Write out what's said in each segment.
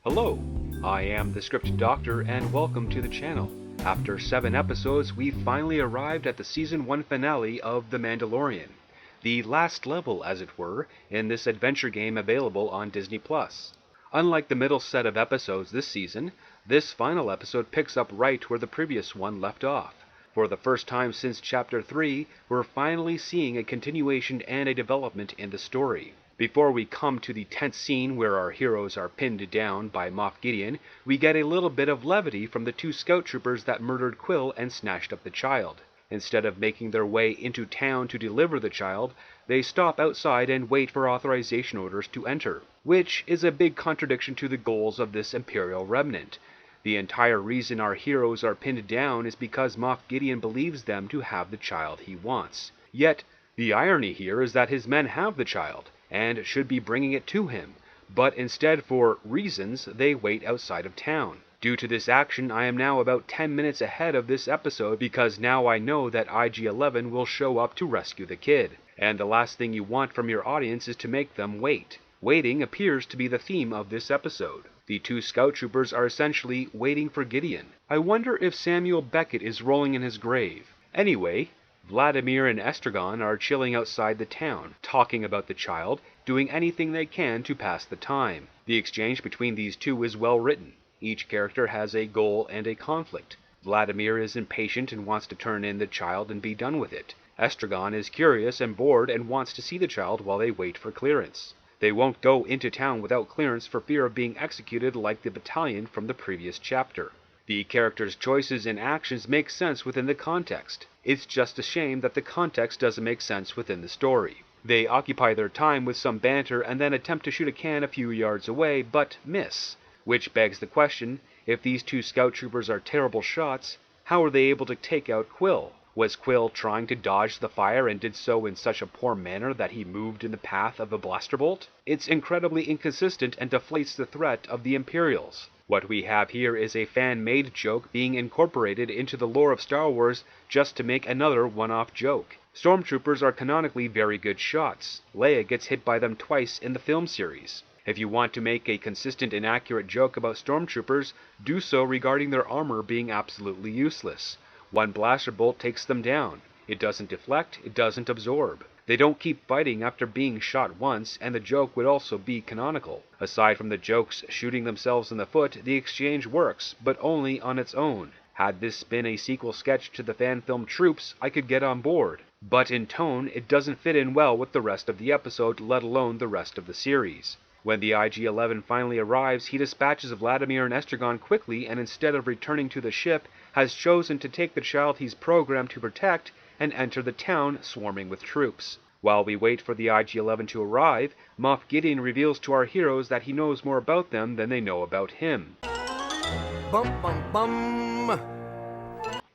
Hello, I am the Script Doctor and welcome to the channel. After 7 episodes, we finally arrived at the Season 1 finale of The Mandalorian. The last level, as it were, in this adventure game available on Disney+. Unlike the middle set of episodes this season, this final episode picks up right where the previous one left off. For the first time since Chapter 3, we're finally seeing a continuation and a development in the story. Before we come to the tense scene where our heroes are pinned down by Moff Gideon, we get a little bit of levity from the 2 scout troopers that murdered Quill and snatched up the child. Instead of making their way into town to deliver the child, they stop outside and wait for authorization orders to enter, which is a big contradiction to the goals of this Imperial remnant. The entire reason our heroes are pinned down is because Moff Gideon believes them to have the child he wants. Yet, the irony here is that his men have the child, and should be bringing it to him, but instead for reasons they wait outside of town. Due to this action, I am now about 10 minutes ahead of this episode because now I know that IG-11 will show up to rescue the kid, and the last thing you want from your audience is to make them wait. Waiting appears to be the theme of this episode. The 2 scout troopers are essentially waiting for Gideon. I wonder if Samuel Beckett is rolling in his grave. Anyway, Vladimir and Estragon are chilling outside the town, talking about the child, doing anything they can to pass the time. The exchange between these two is well written. Each character has a goal and a conflict. Vladimir is impatient and wants to turn in the child and be done with it. Estragon is curious and bored and wants to see the child while they wait for clearance. They won't go into town without clearance for fear of being executed like the battalion from the previous chapter. The characters' choices and actions make sense within the context. It's just a shame that the context doesn't make sense within the story. They occupy their time with some banter and then attempt to shoot a can a few yards away, but miss. Which begs the question, if these 2 scout troopers are terrible shots, how are they able to take out Quill? Was Quill trying to dodge the fire and did so in such a poor manner that he moved in the path of a blaster bolt? It's incredibly inconsistent and deflates the threat of the Imperials. What we have here is a fan-made joke being incorporated into the lore of Star Wars just to make another one-off joke. Stormtroopers are canonically very good shots. Leia gets hit by them twice in the film series. If you want to make a consistent and accurate joke about stormtroopers, do so regarding their armor being absolutely useless. One blaster bolt takes them down. It doesn't deflect, it doesn't absorb. They don't keep fighting after being shot once, and the joke would also be canonical. Aside from the jokes shooting themselves in the foot, the exchange works, but only on its own. Had this been a sequel sketch to the fan film Troops, I could get on board. But in tone, it doesn't fit in well with the rest of the episode, let alone the rest of the series. When the IG-11 finally arrives, he dispatches Vladimir and Estragon quickly and instead of returning to the ship, has chosen to take the child he's programmed to protect and enter the town swarming with troops. While we wait for the IG-11 to arrive, Moff Gideon reveals to our heroes that he knows more about them than they know about him. Bum bum bum.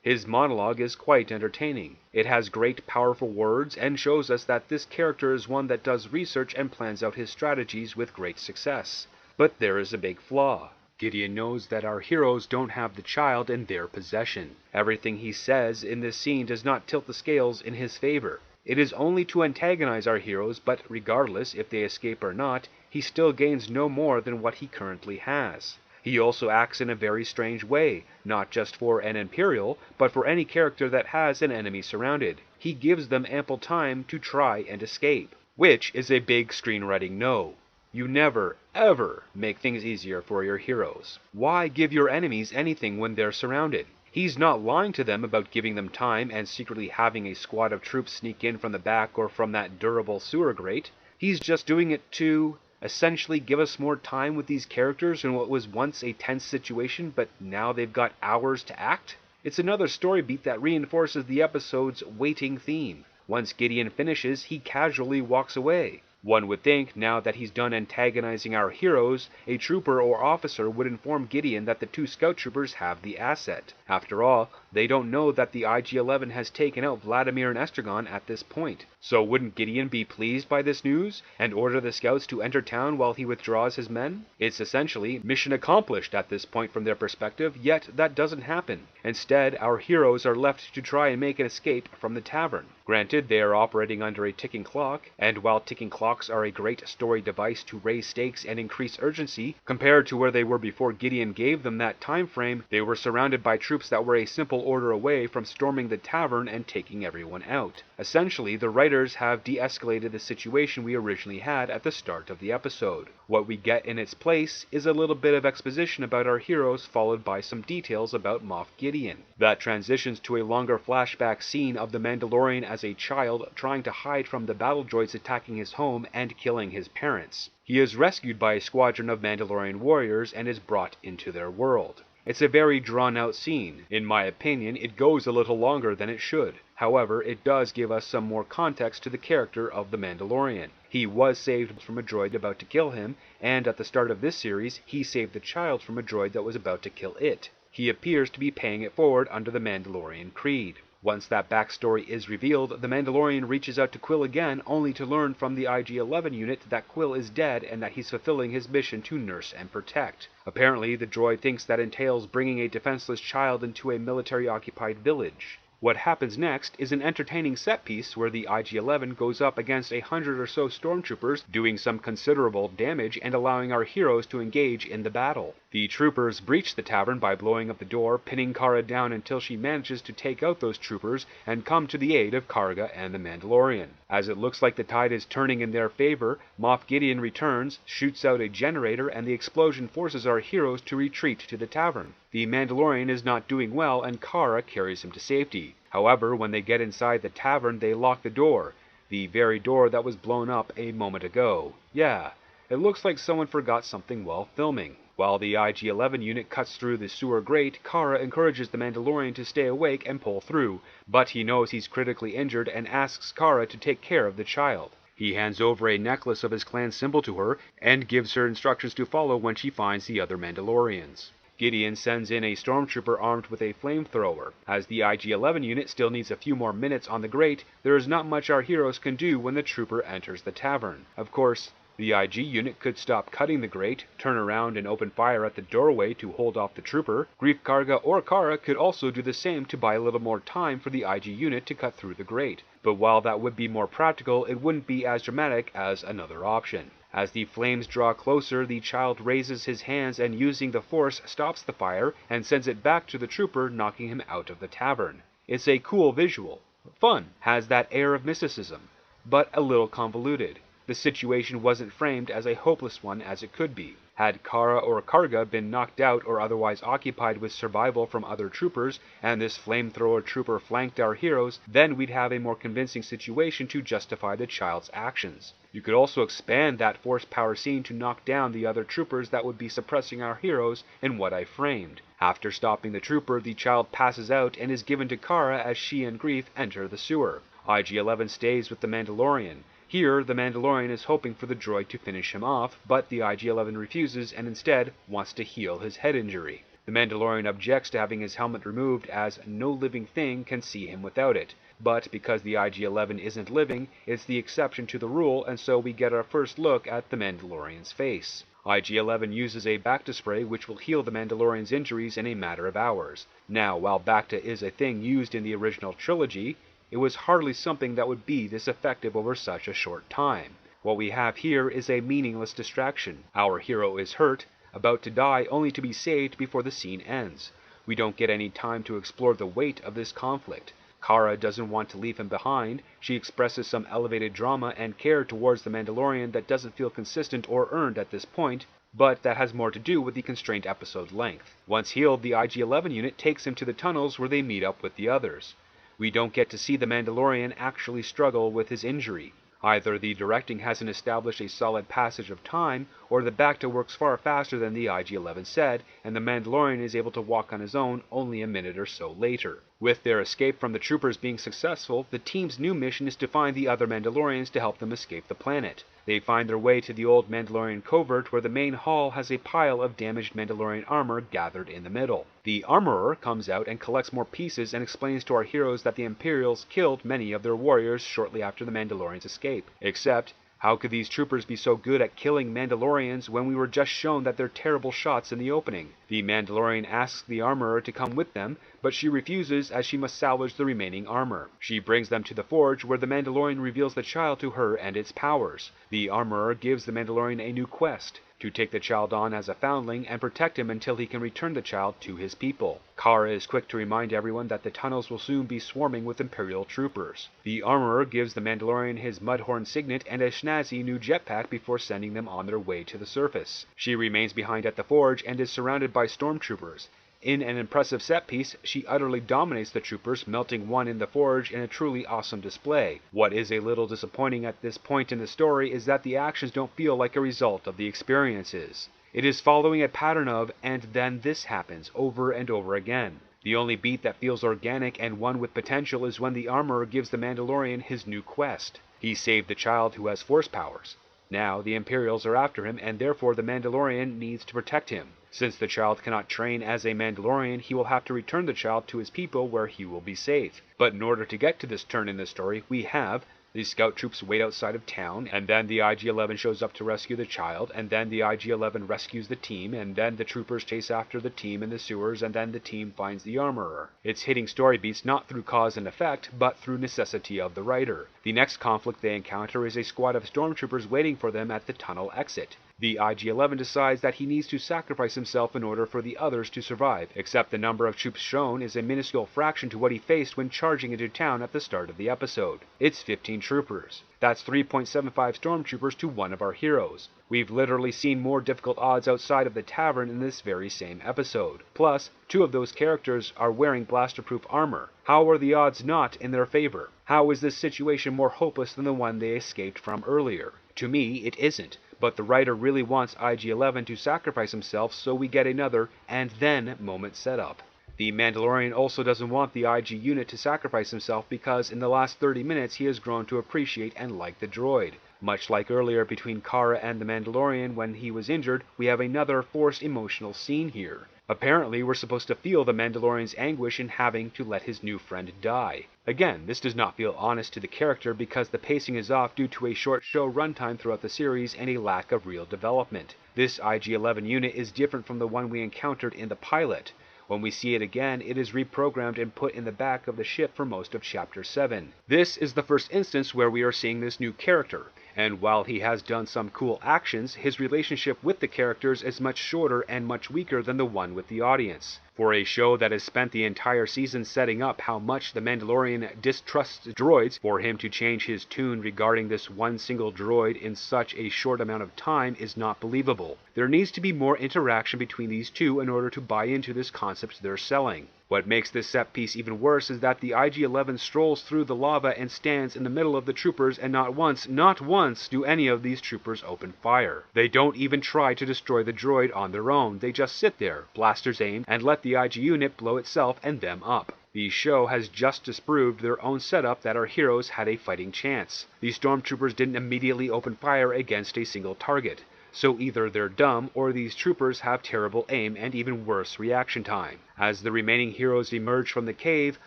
His monologue is quite entertaining. It has great powerful words and shows us that this character is one that does research and plans out his strategies with great success. But there is a big flaw. Gideon knows that our heroes don't have the child in their possession. Everything he says in this scene does not tilt the scales in his favor. It is only to antagonize our heroes, but regardless if they escape or not, he still gains no more than what he currently has. He also acts in a very strange way, not just for an Imperial, but for any character that has an enemy surrounded. He gives them ample time to try and escape, which is a big screenwriting no. You never, ever make things easier for your heroes. Why give your enemies anything when they're surrounded? He's not lying to them about giving them time and secretly having a squad of troops sneak in from the back or from that durable sewer grate. He's just doing it to essentially give us more time with these characters in what was once a tense situation, but now they've got hours to act? It's another story beat that reinforces the episode's waiting theme. Once Gideon finishes, he casually walks away. One would think, now that he's done antagonizing our heroes, a trooper or officer would inform Gideon that the 2 scout troopers have the asset. After all, they don't know that the IG-11 has taken out Vladimir and Estragon at this point. So wouldn't Gideon be pleased by this news, and order the scouts to enter town while he withdraws his men? It's essentially mission accomplished at this point from their perspective, yet that doesn't happen. Instead, our heroes are left to try and make an escape from the tavern. Granted, they are operating under a ticking clock, and while ticking clocks are a great story device to raise stakes and increase urgency, compared to where they were before Gideon gave them that time frame, they were surrounded by troops that were a simple order away from storming the tavern and taking everyone out. Essentially, the writers have de-escalated the situation we originally had at the start of the episode. What we get in its place is a little bit of exposition about our heroes, followed by some details about Moff Gideon. That transitions to a longer flashback scene of the Mandalorian as a child trying to hide from the battle droids attacking his home and killing his parents. He is rescued by a squadron of Mandalorian warriors and is brought into their world. It's a very drawn-out scene. In my opinion, it goes a little longer than it should. However, it does give us some more context to the character of the Mandalorian. He was saved from a droid about to kill him, and at the start of this series, he saved the child from a droid that was about to kill it. He appears to be paying it forward under the Mandalorian creed. Once that backstory is revealed, the Mandalorian reaches out to Quill again, only to learn from the IG-11 unit that Quill is dead and that he's fulfilling his mission to nurse and protect. Apparently, the droid thinks that entails bringing a defenseless child into a military-occupied village. What happens next is an entertaining set piece where the IG-11 goes up against 100 or so stormtroopers, doing some considerable damage and allowing our heroes to engage in the battle. The troopers breach the tavern by blowing up the door, pinning Cara down until she manages to take out those troopers and come to the aid of Karga and the Mandalorian. As it looks like the tide is turning in their favor, Moff Gideon returns, shoots out a generator, and the explosion forces our heroes to retreat to the tavern. The Mandalorian is not doing well and Cara carries him to safety. However, when they get inside the tavern, they lock the door, the very door that was blown up a moment ago. Yeah, it looks like someone forgot something while filming. While the IG-11 unit cuts through the sewer grate, Cara encourages the Mandalorian to stay awake and pull through, but he knows he's critically injured and asks Cara to take care of the child. He hands over a necklace of his clan symbol to her and gives her instructions to follow when she finds the other Mandalorians. Gideon sends in a stormtrooper armed with a flamethrower. As the IG-11 unit still needs a few more minutes on the grate, there is not much our heroes can do when the trooper enters the tavern. Of course, the IG unit could stop cutting the grate, turn around and open fire at the doorway to hold off the trooper. Greef Karga or Cara could also do the same to buy a little more time for the IG unit to cut through the grate. But while that would be more practical, it wouldn't be as dramatic as another option. As the flames draw closer, the child raises his hands and using the force stops the fire and sends it back to the trooper, knocking him out of the tavern. It's a cool visual. Fun. Has that air of mysticism, but a little convoluted. The situation wasn't framed as a hopeless one as it could be. Had Cara or Karga been knocked out or otherwise occupied with survival from other troopers, and this flamethrower trooper flanked our heroes, then we'd have a more convincing situation to justify the child's actions. You could also expand that force power scene to knock down the other troopers that would be suppressing our heroes in what I framed. After stopping the trooper, the child passes out and is given to Cara as she and Greef enter the sewer. IG-11 stays with the Mandalorian. Here, the Mandalorian is hoping for the droid to finish him off, but the IG-11 refuses and instead wants to heal his head injury. The Mandalorian objects to having his helmet removed as no living thing can see him without it. But because the IG-11 isn't living, it's the exception to the rule, and so we get our first look at the Mandalorian's face. IG-11 uses a Bacta spray which will heal the Mandalorian's injuries in a matter of hours. Now, while Bacta is a thing used in the original trilogy, it was hardly something that would be this effective over such a short time. What we have here is a meaningless distraction. Our hero is hurt, about to die only to be saved before the scene ends. We don't get any time to explore the weight of this conflict. Cara doesn't want to leave him behind. She expresses some elevated drama and care towards the Mandalorian that doesn't feel consistent or earned at this point, but that has more to do with the constrained episode length. Once healed, the IG-11 unit takes him to the tunnels where they meet up with the others. We don't get to see the Mandalorian actually struggle with his injury. Either the directing hasn't established a solid passage of time, or the Bacta works far faster than the IG-11 said, and the Mandalorian is able to walk on his own only a minute or so later. With their escape from the troopers being successful, the team's new mission is to find the other Mandalorians to help them escape the planet. They find their way to the old Mandalorian covert where the main hall has a pile of damaged Mandalorian armor gathered in the middle. The armorer comes out and collects more pieces and explains to our heroes that the Imperials killed many of their warriors shortly after the Mandalorians' escape. Except, How could these troopers be so good at killing Mandalorians when we were just shown that they're terrible shots in the opening? The Mandalorian asks the armorer to come with them, but she refuses as she must salvage the remaining armor. She brings them to the forge where the Mandalorian reveals the child to her and its powers. The armorer gives the Mandalorian a new quest: to take the child on as a foundling and protect him until he can return the child to his people. Cara is quick to remind everyone that the tunnels will soon be swarming with Imperial troopers. The armorer gives the Mandalorian his Mudhorn signet and a snazzy new jetpack before sending them on their way to the surface. She remains behind at the forge and is surrounded by stormtroopers. In an impressive set piece, she utterly dominates the troopers, melting one in the forge in a truly awesome display. What is a little disappointing at this point in the story is that the actions don't feel like a result of the experiences. It is following a pattern of, and then this happens, over and over again. The only beat that feels organic and one with potential is when the armorer gives the Mandalorian his new quest. He saved the child who has force powers. Now the Imperials are after him, and therefore the Mandalorian needs to protect him. Since the child cannot train as a Mandalorian, he will have to return the child to his people where he will be safe. But in order to get to this turn in the story, we have the scout troops wait outside of town, and then the IG-11 shows up to rescue the child, and then the IG-11 rescues the team, and then the troopers chase after the team in the sewers, and then the team finds the armorer. It's hitting story beats not through cause and effect, but through necessity of the writer. The next conflict they encounter is a squad of stormtroopers waiting for them at the tunnel exit. The IG-11 decides that he needs to sacrifice himself in order for the others to survive, except the number of troops shown is a minuscule fraction to what he faced when charging into town at the start of the episode. It's 15 troopers. That's 3.75 stormtroopers to one of our heroes. We've literally seen more difficult odds outside of the tavern in this very same episode. Plus, 2 of those characters are wearing blaster-proof armor. How are the odds not in their favor? How is this situation more hopeless than the one they escaped from earlier? To me, it isn't. But the writer really wants IG-11 to sacrifice himself, so we get another and then moment set up. The Mandalorian also doesn't want the IG unit to sacrifice himself because in the last 30 minutes he has grown to appreciate and like the droid. Much like earlier between Cara and the Mandalorian when he was injured, we have another forced emotional scene here. Apparently, we're supposed to feel the Mandalorian's anguish in having to let his new friend die. Again, this does not feel honest to the character because the pacing is off due to a short show runtime throughout the series and a lack of real development. This IG-11 unit is different from the one we encountered in the pilot. When we see it again, it is reprogrammed and put in the back of the ship for most of Chapter 7. This is the first instance where we are seeing this new character, and while he has done some cool actions, his relationship with the characters is much shorter and much weaker than the one with the audience. For a show that has spent the entire season setting up how much the Mandalorian distrusts droids, for him to change his tune regarding this one single droid in such a short amount of time is not believable. There needs to be more interaction between these two in order to buy into this concept they're selling. What makes this set piece even worse is that the IG-11 strolls through the lava and stands in the middle of the troopers, and not once do any of these troopers open fire. They don't even try to destroy the droid on their own. They just sit there, blasters aimed, and let the IG unit blow itself and them up. The show has just disproved their own setup that our heroes had a fighting chance. These stormtroopers didn't immediately open fire against a single target. So either they're dumb or these troopers have terrible aim and even worse reaction time. As the remaining heroes emerge from the cave,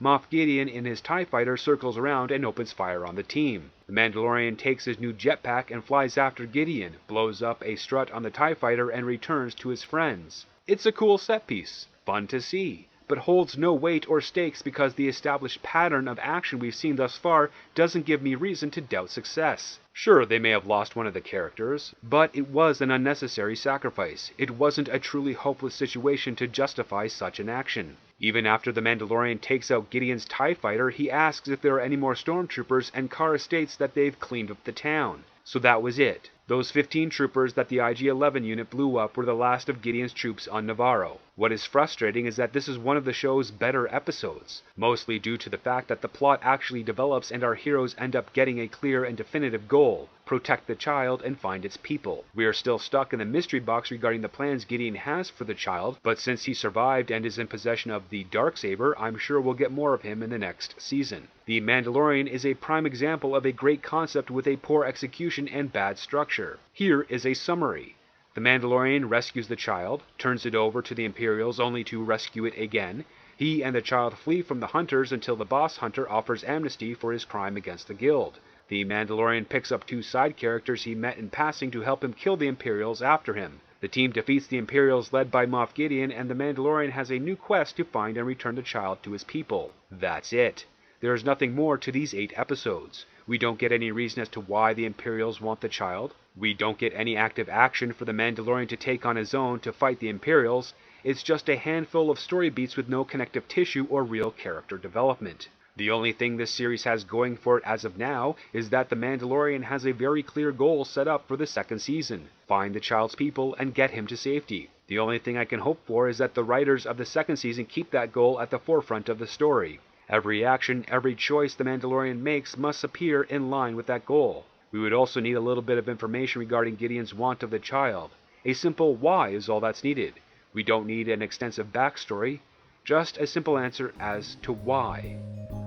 Moff Gideon in his TIE fighter circles around and opens fire on the team. The Mandalorian takes his new jetpack and flies after Gideon, blows up a strut on the TIE fighter and returns to his friends. It's a cool set piece, fun to see, but holds no weight or stakes because the established pattern of action we've seen thus far doesn't give me reason to doubt success. Sure, they may have lost one of the characters, but it was an unnecessary sacrifice. It wasn't a truly hopeless situation to justify such an action. Even after the Mandalorian takes out Gideon's TIE fighter, he asks if there are any more stormtroopers, and Cara states that they've cleaned up the town. So that was it. Those 15 troopers that the IG-11 unit blew up were the last of Gideon's troops on Navarro. What is frustrating is that this is one of the show's better episodes, mostly due to the fact that the plot actually develops and our heroes end up getting a clear and definitive goal: protect the child and find its people. We are still stuck in the mystery box regarding the plans Gideon has for the child, but since he survived and is in possession of the Darksaber, I'm sure we'll get more of him in the next season. The Mandalorian is a prime example of a great concept with a poor execution and bad structure. Here is a summary. The Mandalorian rescues the child, turns it over to the Imperials only to rescue it again. He and the child flee from the hunters until the boss hunter offers amnesty for his crime against the guild. The Mandalorian picks up 2 side characters he met in passing to help him kill the Imperials after him. The team defeats the Imperials led by Moff Gideon, and the Mandalorian has a new quest to find and return the child to his people. That's it. There is nothing more to these 8 episodes. We don't get any reason as to why the Imperials want the child. We don't get any active action for the Mandalorian to take on his own to fight the Imperials. It's just a handful of story beats with no connective tissue or real character development. The only thing this series has going for it as of now is that the Mandalorian has a very clear goal set up for the 2nd season. Find the child's people and get him to safety. The only thing I can hope for is that the writers of the 2nd season keep that goal at the forefront of the story. Every action, every choice the Mandalorian makes must appear in line with that goal. We would also need a little bit of information regarding Gideon's want of the child. A simple why is all that's needed. We don't need an extensive backstory, just a simple answer as to why.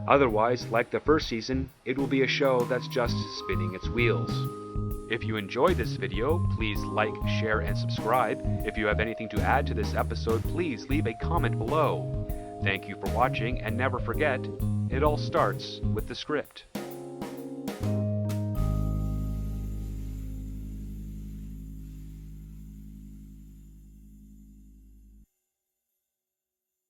Otherwise, like the 1st season, it will be a show that's just spinning its wheels. If you enjoyed this video, please like, share, and subscribe. If you have anything to add to this episode, please leave a comment below. Thank you for watching, and never forget, it all starts with the script.